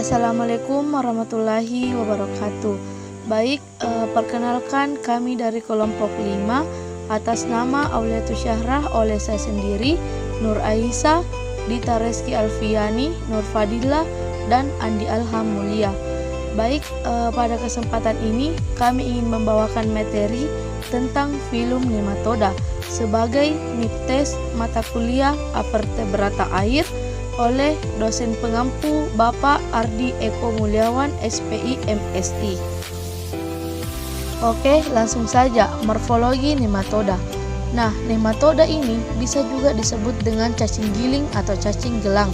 Assalamualaikum warahmatullahi wabarakatuh. Baik, perkenalkan kami dari kelompok 5 atas nama Auliatus Syahrah oleh saya sendiri, Nur Aisyah, Dita Reski Alfiani, Nur Fadilah, dan Andi Alham Mulia. Baik, pada kesempatan ini kami ingin membawakan materi tentang film nematoda sebagai midtest mata kuliah Avertebrata Air oleh dosen pengampu Bapak Ardi Eko Mulyawan SPI MSI. Oke, langsung saja morfologi nematoda. Nah, nematoda ini bisa juga disebut dengan cacing giling atau cacing gelang,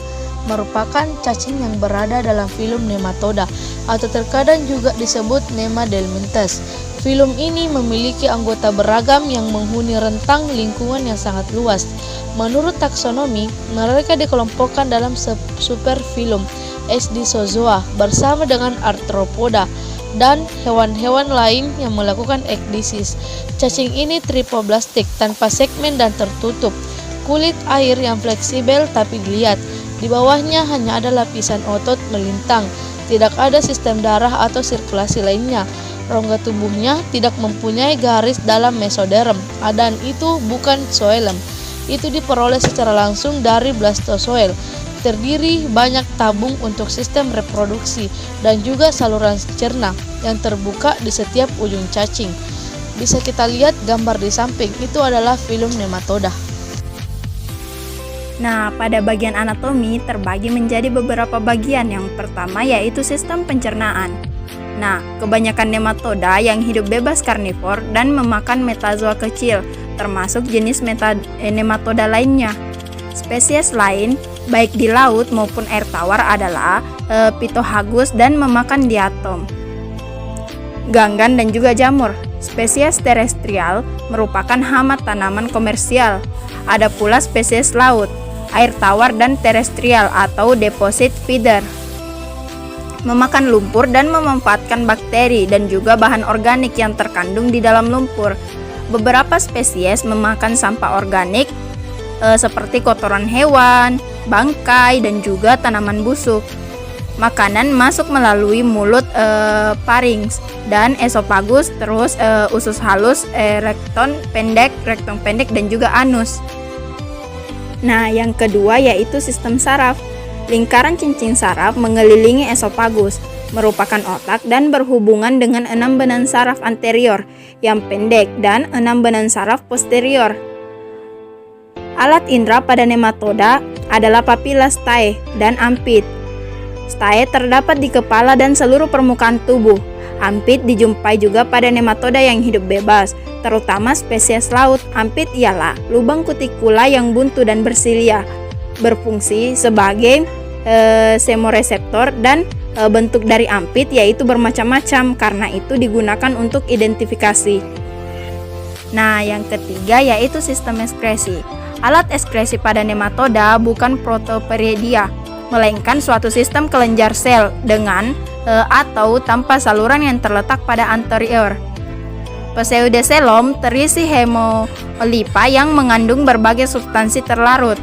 merupakan cacing yang berada dalam filum nematoda atau terkadang juga disebut Nemadelminthus. Filum ini memiliki anggota beragam yang menghuni rentang lingkungan yang sangat luas. Menurut taksonomi, mereka dikelompokkan dalam superfilum Esdisozoa bersama dengan Arthropoda dan hewan-hewan lain yang melakukan ekdisis. Cacing ini tripoblastik tanpa segmen dan tertutup. Kulit air yang fleksibel tapi liat. Di bawahnya hanya ada lapisan otot melintang. Tidak ada sistem darah atau sirkulasi lainnya. Rongga tubuhnya tidak mempunyai garis dalam mesoderm, dan itu bukan zoelem. Itu diperoleh secara langsung dari blastozoel. Terdiri banyak tabung untuk sistem reproduksi dan juga saluran cerna yang terbuka di setiap ujung cacing. Bisa kita lihat gambar di samping, itu adalah filum nematoda. Nah, pada bagian anatomi terbagi menjadi beberapa bagian. Yang pertama yaitu sistem pencernaan. Nah, kebanyakan nematoda yang hidup bebas karnivor dan memakan metazoa kecil, termasuk jenis nematoda lainnya. Spesies lain, baik di laut maupun air tawar adalah Phytohagus dan memakan diatom, ganggan dan juga jamur. Spesies terestrial merupakan hama tanaman komersial. Ada pula spesies laut, air tawar dan terestrial atau deposit feeder, memakan lumpur dan memanfaatkan bakteri dan juga bahan organik yang terkandung di dalam lumpur. Beberapa spesies memakan sampah organik seperti kotoran hewan, bangkai, dan juga tanaman busuk. Makanan masuk melalui mulut, pharynx dan esofagus, terus usus halus, rektum pendek dan juga anus. Nah, yang kedua yaitu sistem saraf. Lingkaran cincin saraf mengelilingi esofagus, merupakan otak dan berhubungan dengan 6 benang saraf anterior yang pendek dan 6 benang saraf posterior. Alat indera pada nematoda adalah papila stae dan ampit. Stae terdapat di kepala dan seluruh permukaan tubuh. Ampit dijumpai juga pada nematoda yang hidup bebas, terutama spesies laut. Ampit ialah lubang kutikula yang buntu dan bersilia, berfungsi sebagai semoreseptor, dan bentuk dari ampit yaitu bermacam-macam, karena itu digunakan untuk identifikasi. Nah, yang ketiga yaitu sistem ekskresi. Alat ekskresi pada nematoda bukan protoperidia, melainkan suatu sistem kelenjar sel dengan atau tanpa saluran yang terletak pada anterior. Pseudoxylem terisi hemolipa yang mengandung berbagai substansi terlarut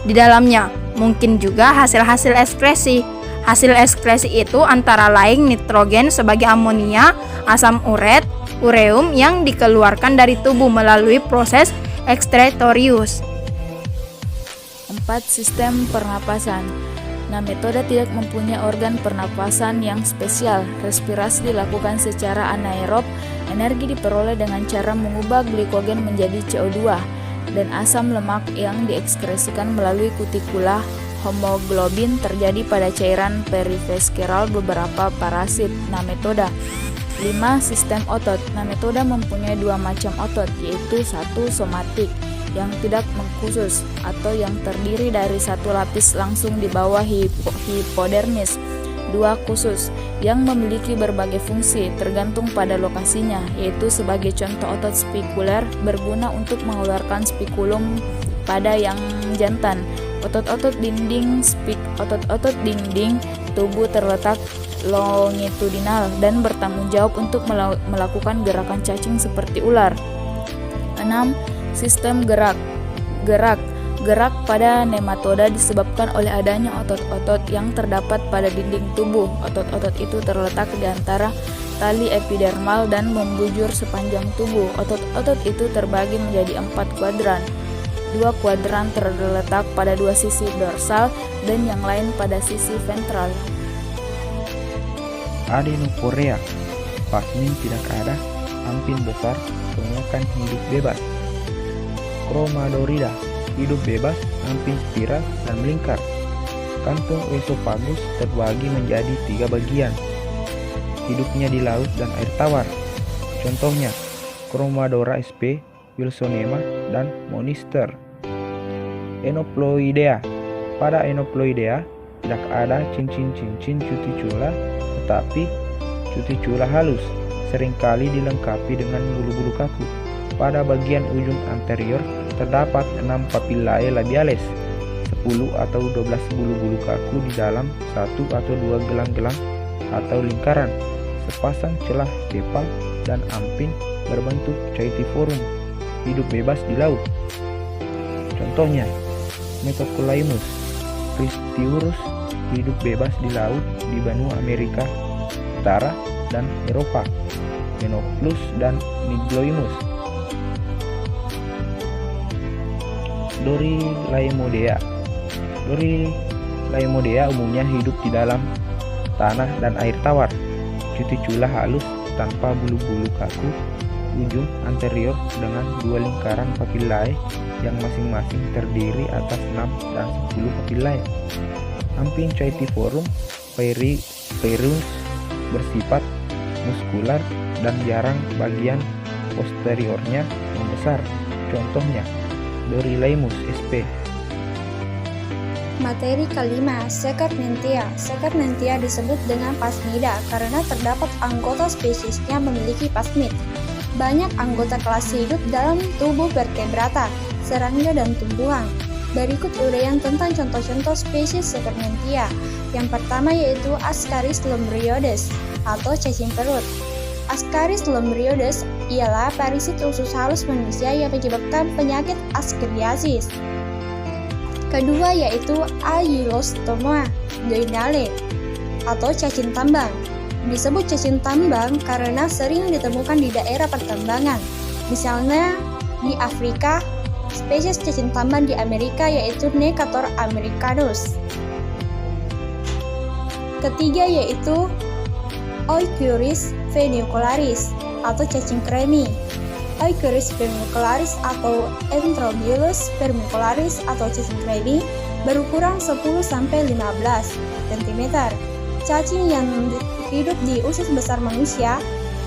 di dalamnya. Mungkin juga hasil-hasil ekskresi. Hasil ekskresi itu antara lain nitrogen sebagai amonia, asam uret, ureum yang dikeluarkan dari tubuh melalui proses excretorius. 4. Sistem pernapasan. Nematoda tidak mempunyai organ pernapasan yang spesial. Respirasi dilakukan secara anaerob. Energi diperoleh dengan cara mengubah glikogen menjadi CO2 dan asam lemak yang diekskresikan melalui kutikula. Homoglobin terjadi pada cairan perivaskular beberapa parasit nematoda. 5. Sistem otot. Nematoda mempunyai 2 macam otot, yaitu 1. Somatik yang tidak mengkhusus atau yang terdiri dari 1 lapis langsung di bawah hipodermis. 2. Khusus yang memiliki berbagai fungsi tergantung pada lokasinya, yaitu sebagai contoh otot spikuler berguna untuk mengeluarkan spikulum pada yang jantan. Otot-otot dinding tubuh terletak longitudinal dan bertanggung jawab untuk melakukan gerakan cacing seperti ular. 6. Sistem gerak. Gerak pada nematoda disebabkan oleh adanya otot-otot yang terdapat pada dinding tubuh. Otot-otot itu terletak di antara tali epidermal dan membujur sepanjang tubuh. Otot-otot itu terbagi menjadi 4 kuadran. 2 kuadran terletak pada 2 sisi dorsal dan yang lain pada sisi ventral. Adenocorea. Pasmin tidak ada, ampin besar, kebanyakan hidup bebas. Chromadorida. Hidup bebas, ampin spiral dan melingkar. Kantung esophagus terbagi menjadi 3 bagian. Hidupnya di laut dan air tawar. Contohnya, Chromadora sp, Wilsonema, dan Monister. Enoploidea. Pada Enoploidea tidak ada cincin-cincin cuticula, tetapi cuticula halus, seringkali dilengkapi dengan bulu-bulu kaku. Pada bagian ujung anterior terdapat 6 papillae labiales, 10 atau 12 bulu-bulu kaku di dalam 1 atau 2 gelang-gelang atau lingkaran. Sepasang celah sepal dan ampin berbentuk Chaetiforum, hidup bebas di laut. Contohnya, Metoculaimus cristiurus, hidup bebas di laut di benua Amerika Utara dan Eropa. Menoclus dan Nigloimus. Dorilaemodea. Dorilaemodea umumnya hidup di dalam tanah dan air tawar. Cuticula halus tanpa bulu-bulu kaku, ujung anterior dengan 2 lingkaran papillae yang masing-masing terdiri atas 6 dan 10 papillae. Ampin Chaetiforum Peirunus bersifat muskular dan jarang bagian posteriornya membesar. Contohnya, Dorylaemus sp. Materi kelima, Secarmentia. Secarmentia disebut dengan pasmida karena terdapat anggota spesiesnya memiliki pasmid. Banyak anggota kelas hidup dalam tubuh vertebrata, serangga, dan tumbuhan. Berikut uraian tentang contoh-contoh spesies Secarmentia. Yang pertama yaitu Ascaris lumbriodes atau cacing perut. Ascaris lumbriodes ialah parasit usus halus manusia yang menyebabkan penyakit askariasis. Kedua yaitu Aeulostoma goinale atau cacing tambang. Disebut cacing tambang karena sering ditemukan di daerah pertambangan. Misalnya di Afrika, spesies cacing tambang di Amerika yaitu Necator americanus. Ketiga yaitu Euchirus vermicularis atau cacing kremi. Euchirus vermicularis atau Enterobius vermicularis atau cacing kremi berukuran 10-15 cm. Cacing yang hidup di usus besar manusia,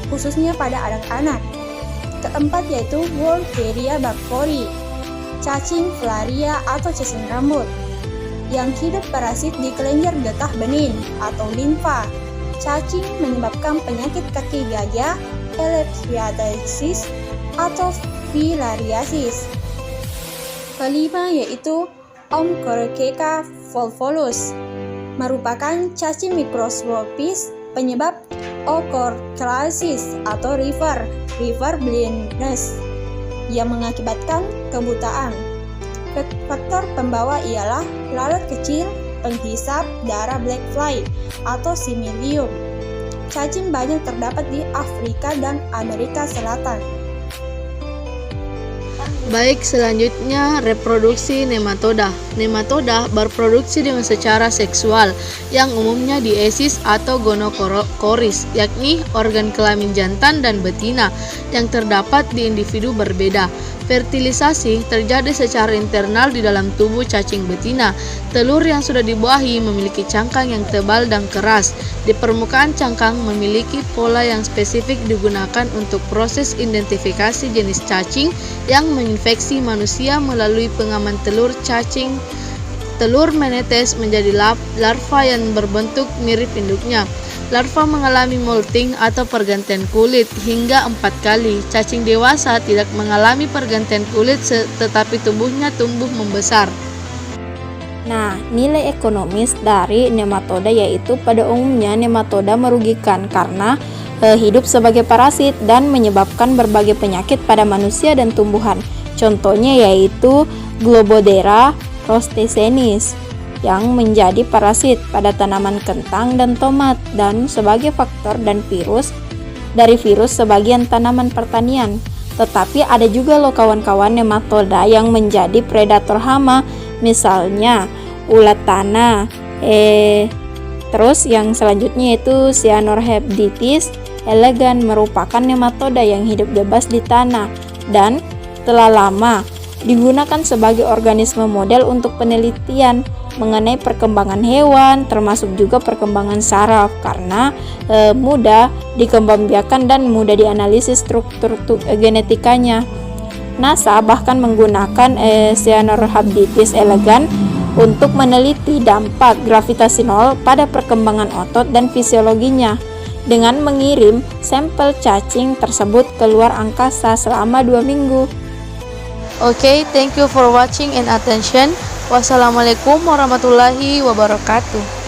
khususnya pada anak-anak. Keempat yaitu Wolferia bacfori, cacing filaria atau cacing rambut, yang hidup parasit di kelenjar getah bening atau limfa. Cacing menyebabkan penyakit kaki gajah, elephantiasis, atau filariasis. Kelima yaitu Oncorheka volvulus, merupakan cacing mikroskopis penyebab ocorchalisis atau river blindness yang mengakibatkan kebutaan. Faktor pembawa ialah lalat kecil, penghisap darah black fly atau similium. Cacing banyak terdapat di Afrika dan Amerika Selatan. Baik, selanjutnya reproduksi nematoda. Nematoda berproduksi dengan secara seksual yang umumnya diesis atau gonokoris, yakni organ kelamin jantan dan betina yang terdapat di individu berbeda. Fertilisasi terjadi secara internal di dalam tubuh cacing betina. Telur yang sudah dibuahi memiliki cangkang yang tebal dan keras. Di permukaan cangkang memiliki pola yang spesifik digunakan untuk proses identifikasi jenis cacing yang menginfeksi manusia melalui pengaman telur cacing. Telur menetes menjadi larva yang berbentuk mirip induknya. Larva mengalami molting atau pergantian kulit hingga 4 kali. Cacing dewasa tidak mengalami pergantian kulit tetapi tubuhnya tumbuh membesar. Nah, nilai ekonomis dari nematoda yaitu pada umumnya nematoda merugikan karena hidup sebagai parasit dan menyebabkan berbagai penyakit pada manusia dan tumbuhan. Contohnya yaitu Globodera rostesenis yang menjadi parasit pada tanaman kentang dan tomat dan sebagai faktor dan virus dari virus sebagian tanaman pertanian. Tetapi ada juga loh kawan-kawan nematoda yang menjadi predator hama, misalnya ulat tanah. Terus yang selanjutnya yaitu Cyanorhabditis elegans merupakan nematoda yang hidup bebas di tanah dan telah lama digunakan sebagai organisme model untuk penelitian mengenai perkembangan hewan, termasuk juga perkembangan saraf karena mudah dikembangbiakan dan mudah dianalisis struktur genetikanya. NASA bahkan menggunakan Cyanorhabditis elegans untuk meneliti dampak gravitasi nol pada perkembangan otot dan fisiologinya dengan mengirim sampel cacing tersebut keluar angkasa selama 2 minggu. Okay, thank you for watching and attention. Wassalamualaikum warahmatullahi wabarakatuh.